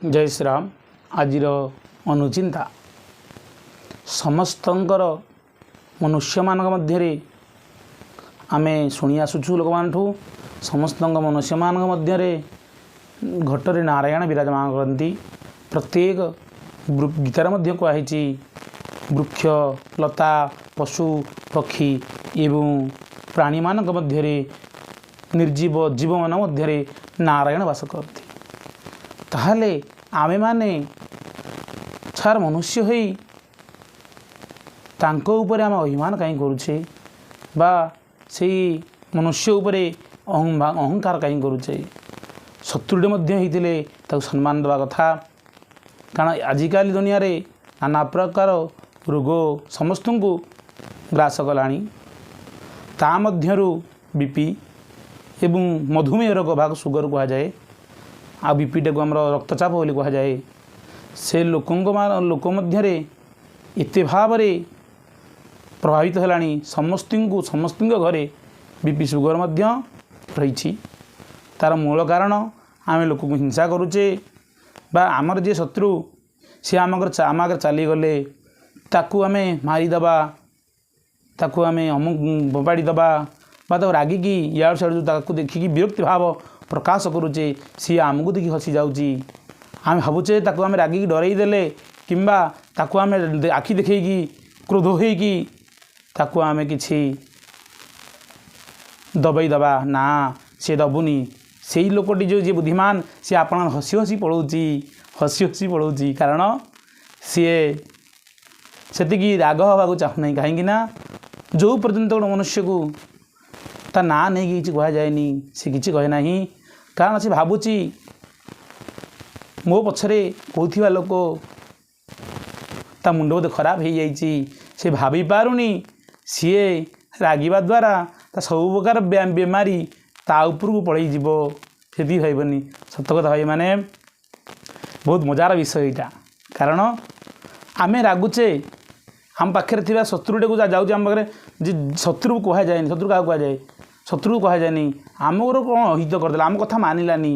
जय श्री राम। आज अनुचिंता समस्तंकर मनुष्य मान मध्य आमे शुणी आसुचु लोक मानठू समस्त मनुष्य मान मध्य घटरे नारायण विराजमान करती। प्रत्येक गीतार मध्य कहुई वृक्ष लता पशु पक्षी एवं प्राणी मान मध्य निर्जीव जीव मान मध्य नारायण वास करती। ताहले आमे माने छार मनुष्य होई तांको ऊपर आम अभिमान कहीं करुचे बा से मनुष्य उपरे अहंकार कहीं करुचे। शत्रुटे मध्य होइतिले ताको सम्मान देवा कथा। कारण आजिकाली दुनिया रे नाना प्रकार रोग समस्त को ग्रास कलानी। ता मध्यरु बीपी एवं मधुमेह रोग भाग सुगर कहा जाए। आ बीपीटा को आमर रक्तचाप बोली कहा जाए। से लोक मध्य एते भाव प्रभावित है समस्त घरे बीपी सुगर मध्य रही। तार मूल कारण आम लोक को हिंसा करुचे बा आमर जे शत्रु सी आम आगे चलीगले ताकू आम मारिदबा ताकू आम अमुक बोपाड़ीदबा बा रागिकी इड़ सियाड़ देखिकी विरक्ति भाव प्रकाश करुचे। सी आमको देखिए हसी जाऊँगी। आम भावुचे ताकू आम रागिकी डरई देले किंबा ताकू आम आखि देखी क्रोध होगी ताकू आम किसी दबई दबा ना सी दबुनी। से ही लोकटी जो जी बुद्धिमान सी आप हसी हसी पड़ोची कारण सी से राग हवा चाहूना कहीं जो पर्यंत गोटे मनुष्य को ता ना नहीं कि कह जाए सी कि कहे ना कारण से भावुची मो पछरे कौथिबा लोक ता मुंड बोधे खराब हो जाइए से भाभी पारुनी सी रागिबा द्वारा ता सब प्रकार बेमारी ता ऊपर को पड़े जीव से भाईबनी। सत कथा भाई माने बहुत मजार विषय यहाँ। कारण आमे रागुचे आम पाखे थी शत्रुटे को जाऊँ आम पाखे शत्रु कह जाए शत्रु क्या कह जाए शत्रु कह जाए आमर कौन हित करदे आम कथा मानिलानी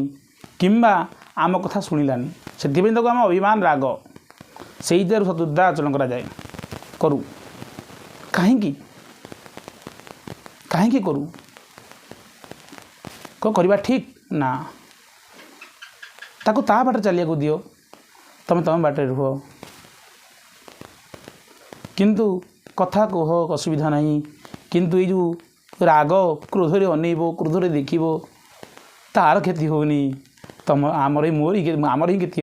किंबा आम कथा शुणिलानी से आम अभिमान राग से शत्रुता आचरण कराए करूँ कहीं करूँ कौन करवा ठीक ना ताको ता बाटे चलिया को दियो तमें बाटे रुह किंतु कथा कह असुविधा नहीं। किंतु ये जो राग क्रोधरे अनेब क्रोधरे देखो तार क्षति होनी तम आमर मोर आमर ही क्षति।